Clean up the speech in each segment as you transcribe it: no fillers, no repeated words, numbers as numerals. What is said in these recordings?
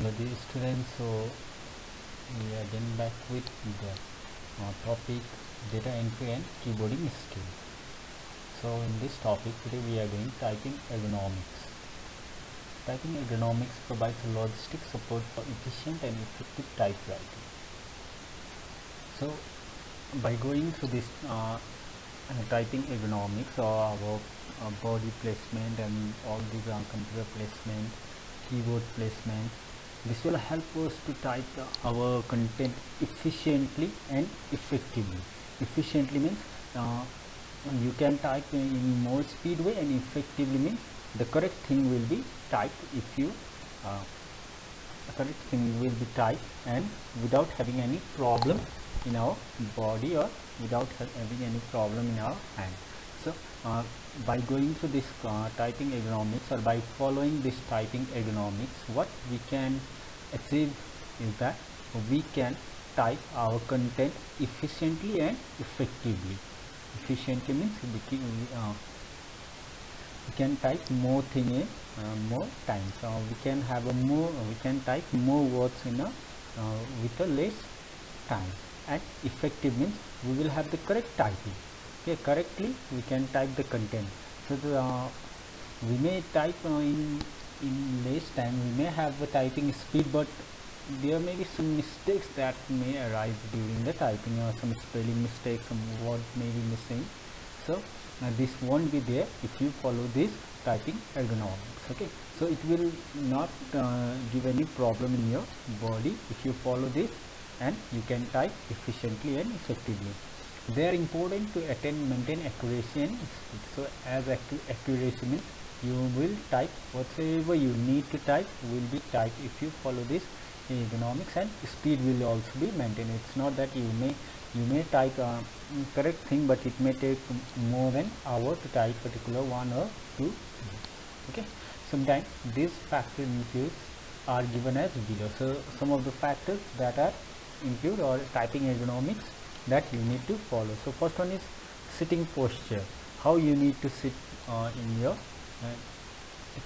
Hello dear students, so we are again back with the topic data entry and keyboarding skill. So in this topic today we are doing typing ergonomics. Typing ergonomics provides logistic support for efficient and effective typewriting. So by going through this typing ergonomics or our body placement and all these computer placement, keyboard placement, this will help us to type our content efficiently and effectively. Efficiently means you can type in more speed way, and effectively means the correct thing will be typed if you correct thing will be typed and without having any problem in our body or without having any problem in our hand. So by going through this typing ergonomics, or by following this typing ergonomics, what we can achieve is that we can type our content efficiently and effectively. Efficiently means we can type more thing in more time, so we can have a more we can type more words in a with a less time. And effective means we will have the correct typing. Okay, correctly we can type the content. So we may type in less time, we may have the typing speed, but there may be some mistakes that may arise during the typing, or some spelling mistakes, some word may be missing. So this won't be there if you follow this typing ergonomics. Okay, so it will not give any problem in your body if you follow this, and you can type efficiently and effectively. They are important to maintain accuracy and speed. So as accuracy means you will type whatever you need to type will be typed if you follow this ergonomics, and speed will also be maintained. It's not that you may type correct thing, but it may take more than hour to type particular one or two. Okay, sometimes these factor inputs are given as below. So some of the factors that are input or typing ergonomics that you need to follow. So first one is sitting posture, how you need to sit in your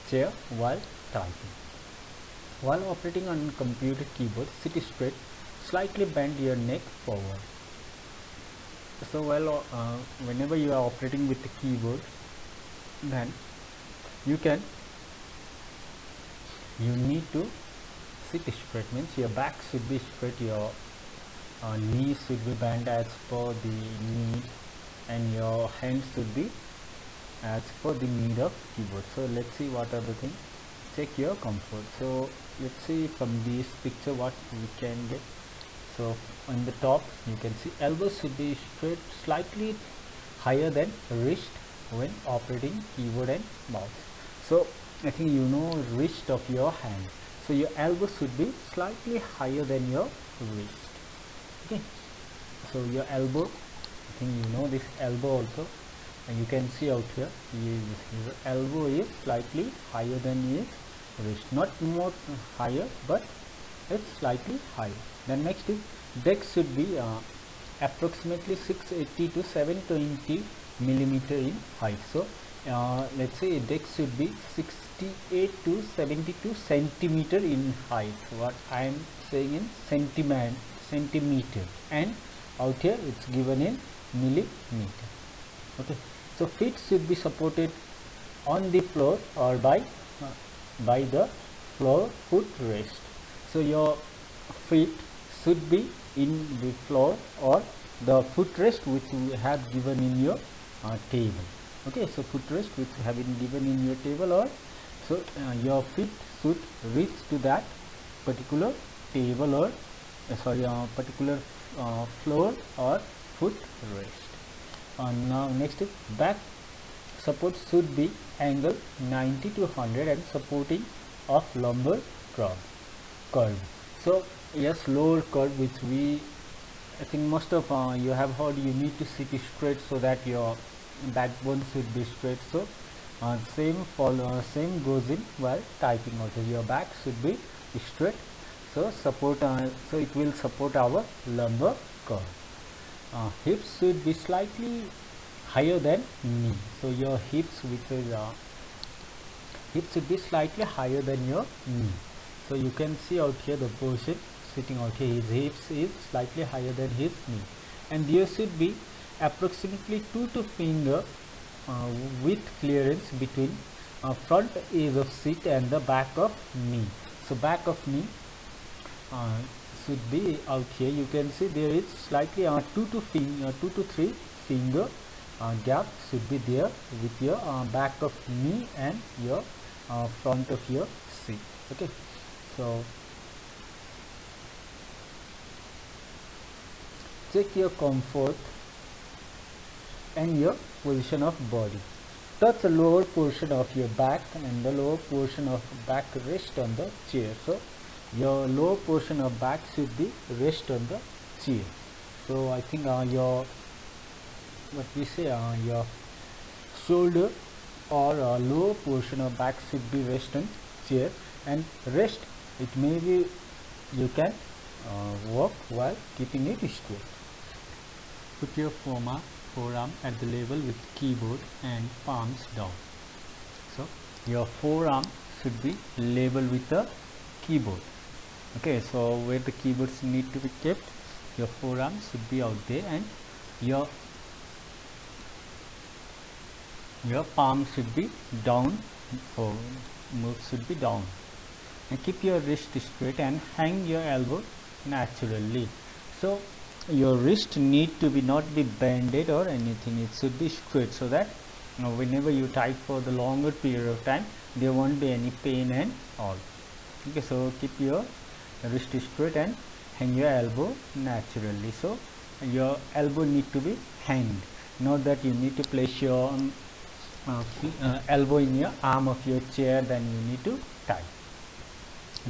chair while typing. While operating on computer keyboard, sit straight, slightly bend your neck forward. So whenever you are operating with the keyboard, then you need to sit straight, means your back should be straight, your knees should be bent as per the need, and your hands should be as per the need of keyboard. So let's see what are the things. Check your comfort. So let's see from this picture what we can get. So on the top you can see elbows should be straight, slightly higher than wrist when operating keyboard and mouse. So I think you know wrist of your hand, so your elbow should be slightly higher than your wrist. Okay, so your elbow, I think you know this elbow also, and you can see out here your elbow is slightly higher than your wrist, not more higher, but it's slightly higher. Then next is deck should be approximately 680 to 720 millimeter in height. So let's say deck should be 68 to 72 centimeter in height. What I am saying in centimeter, and out here it's given in millimeter. Okay, so feet should be supported on the floor or by the floor footrest. So your feet should be in the floor or the footrest which you have given in your table. Okay, so footrest which have been given in your table, or so your feet should reach to that particular table or particular floor or footrest. Now next is back support should be angle 90 to 100 and supporting of lumbar curve. So yes, lower curve, which I think most of you have heard, you need to sit straight so that your backbone should be straight. So same goes in while typing also, your back should be straight, so so it will support our lumbar curve. Hips should be slightly higher than knee, so your hips should be slightly higher than your knee. So you can see out here the person sitting out here, his hips is slightly higher than his knee, and there should be approximately 2 to finger width clearance between front edge of seat and the back of knee. So back of knee should be out here. You can see there is slightly 2 to 3 finger gap should be there with your back of knee and your front of your seat. Okay, so check your comfort and your position of body. Touch the lower portion of your back and the lower portion of back rest on the chair. So your lower portion of back should be rest on the chair. So I think your your shoulder or lower portion of back should be rest on chair, and rest it may be you can walk while keeping it straight. Put your forearm at the level with keyboard and palms down. So your forearm should be level with the keyboard. Okay, so where the keyboards need to be kept, your forearm should be out there, and your palm should be down, or should be down, and keep your wrist straight and hang your elbow naturally. So your wrist need to be not be bended or anything, it should be straight, so that whenever you type for the longer period of time there won't be any pain and all. Okay, so keep your wrist straight and hang your elbow naturally. So your elbow need to be hanged, not that you need to place your elbow in your arm of your chair, then you need to type.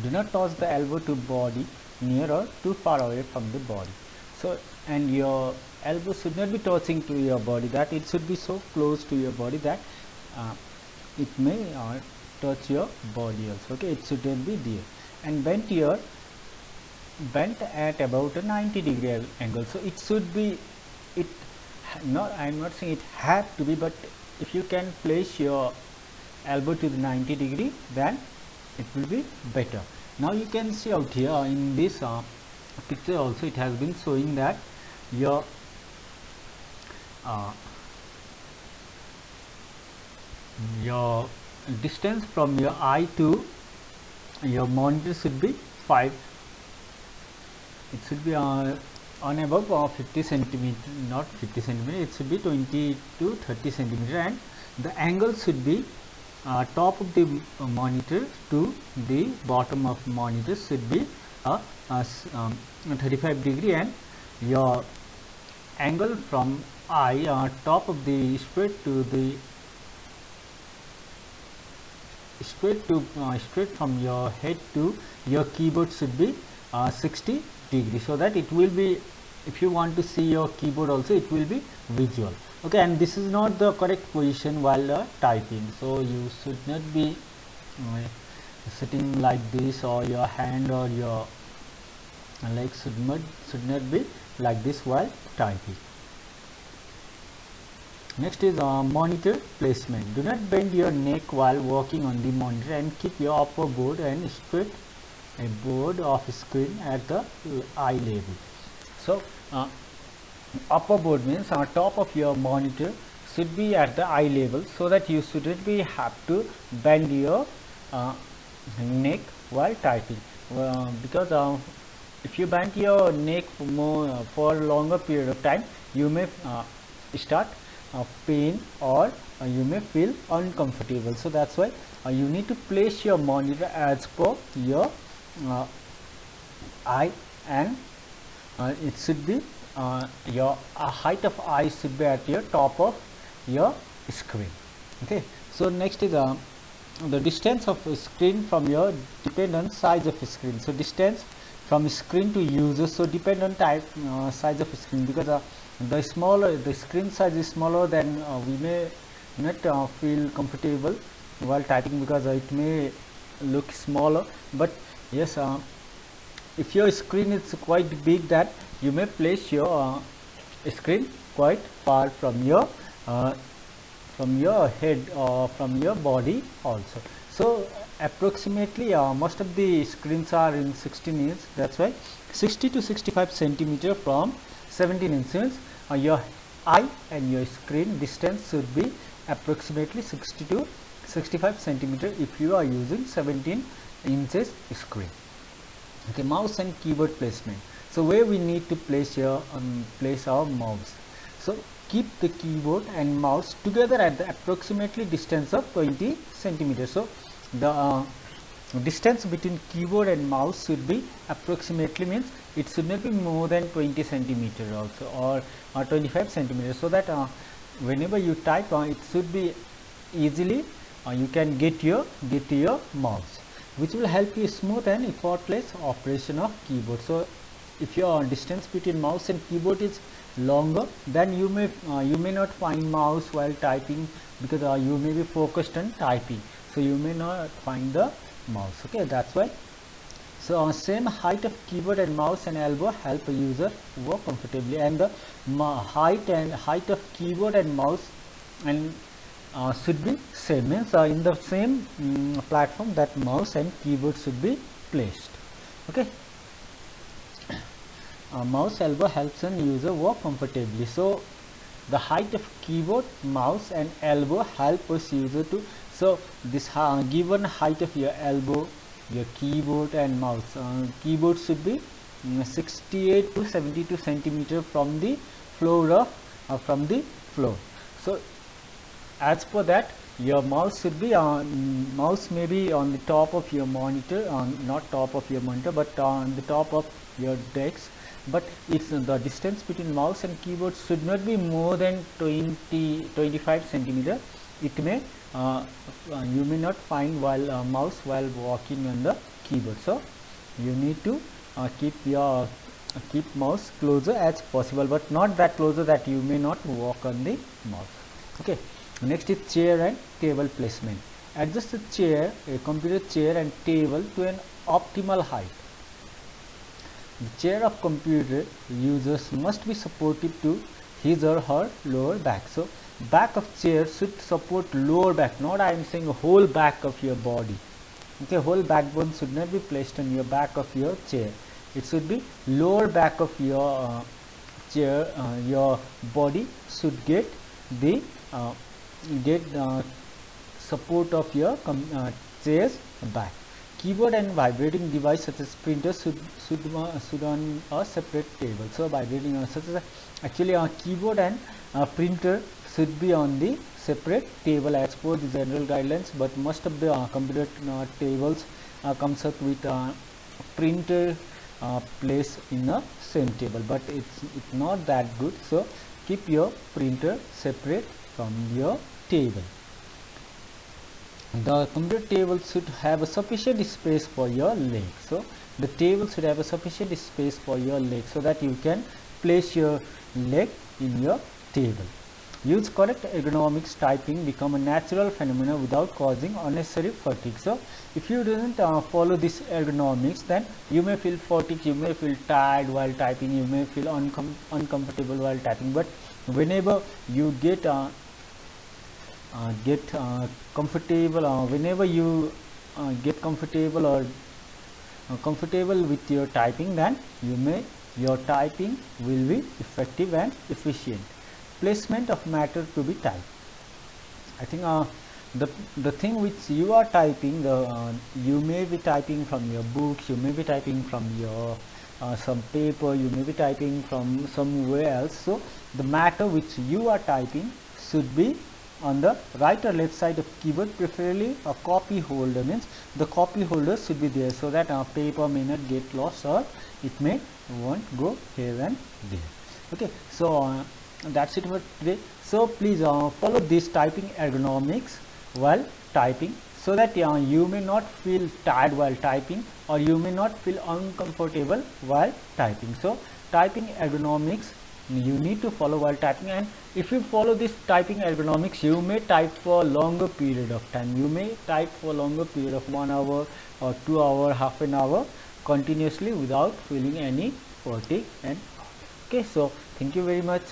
Do not toss the elbow to body near or too far away from the body. So, and your elbow should not be touching to your body, that it should be so close to your body that it may touch your body also. Okay, it shouldn't be there. And bent at about a 90-degree angle. So it should be, I am not saying it had to be, but if you can place your elbow to the 90-degree, then it will be better. Now you can see out here in this picture also, it has been showing that your distance from your eye to your monitor should be 5. It should be on above 50 centimeter, not 50 centimeter, it should be 20 to 30 centimeter, and the angle should be top of the monitor to the bottom of monitor should be 35 degree, and your angle from eye top of the straight from your head to your keyboard should be 60 degree, so that it will be, if you want to see your keyboard also, it will be visual. Okay, and this is not the correct position while typing, so you should not be sitting like this, or your hand or your legs should not be like this while typing. Next is monitor placement. Do not bend your neck while working on the monitor, and keep your upper board and straight a board of screen at the eye level. So upper board means on top of your monitor should be at the eye level, so that you shouldn't be have to bend your neck while typing, because if you bend your neck for a longer period of time, you may start pain, or you may feel uncomfortable. So that's why you need to place your monitor as per your eye, and it should be your height of eye should be at your top of your screen. Okay, so next is the distance of screen from your depend on size of screen. So distance from screen to user, so depend on type size of screen, because the smaller the screen size is smaller, then we may not feel comfortable while typing, because it may look smaller. But yes, if your screen is quite big, that you may place your screen quite far from your from your head or from your body also. So approximately most of the screens are in 16 inch, that's why 60 to 65 centimeter from 17 inches. Your eye and your screen distance should be approximately 60 to 65 centimeter if you are using 17 inches screen. Okay, mouse and keyboard placement. So where we need to place here place our mouse. So keep the keyboard and mouse together at the approximately distance of 20 centimeters. So the distance between keyboard and mouse should be approximately, means it should not be more than 20 centimeter also, or 25 centimeters, so that whenever you type it should be easily you can get to your mouse, which will help you smooth and effortless operation of keyboard. So if your distance between mouse and keyboard is longer, then you may not find mouse while typing, because you may be focused on typing, so you may not find the mouse. Okay, that's why. So same height of keyboard and mouse and elbow help a user work comfortably, and the height of keyboard and mouse and should be same, means in the same platform that mouse and keyboard should be placed. Okay. Mouse elbow helps an user work comfortably. So the height of keyboard, mouse and elbow help us user to, so this given height of your elbow, your keyboard and mouse, keyboard should be 68 to 72 centimeter from the floor So as per that, your mouse should be mouse may be on the top of your monitor, not top of your monitor, but on the top of your desk. But it's the distance between mouse and keyboard should not be more than 25 centimeter. It may you may not find while mouse while walking on the keyboard. So you need to keep mouse closer as possible, but not that closer that you may not walk on the mouse. Okay. Next is chair and table placement. Adjust the chair, a computer chair and table to an optimal height. The chair of computer users must be supportive to his or her lower back. So back of chair should support lower back, not I am saying whole back of your body. Okay, whole backbone should not be placed on your back of your chair. It should be lower back of your chair. Your body should get the support of your chair's back. Keyboard and vibrating device such as printer should on a separate table. So vibrating such as actually a keyboard and printer should be on the separate table as per the general guidelines, but most of the computer tables comes up with printer placed in a same table, but it's not that good. So keep your printer separate from your table. The computer table should have a sufficient space for your leg. So the table should have a sufficient space for your leg, so that you can place your leg in your table. Use correct ergonomics. Typing become a natural phenomenon without causing unnecessary fatigue. So if you don't follow this ergonomics, then you may feel fatigue, you may feel tired while typing, you may feel uncomfortable while typing. But whenever you get comfortable, whenever you get comfortable or comfortable with your typing, then your typing will be effective and efficient. Placement of matter to be typed. I think the thing which you are typing, you may be typing from your books, you may be typing from your some paper, you may be typing from somewhere else. So the matter which you are typing should be on the right or left side of keyboard, preferably a copy holder, means the copy holder should be there, so that paper may not get lost or it may won't go here and there. Okay, so that's it for today. So please follow this typing ergonomics while typing, so that you may not feel tired while typing, or you may not feel uncomfortable while typing. So typing ergonomics you need to follow while typing, and if you follow this typing ergonomics, you may type for a longer period of time. You may type for a longer period of 1 hour or 2 hours, half an hour continuously without feeling any fatigue. And okay, so thank you very much.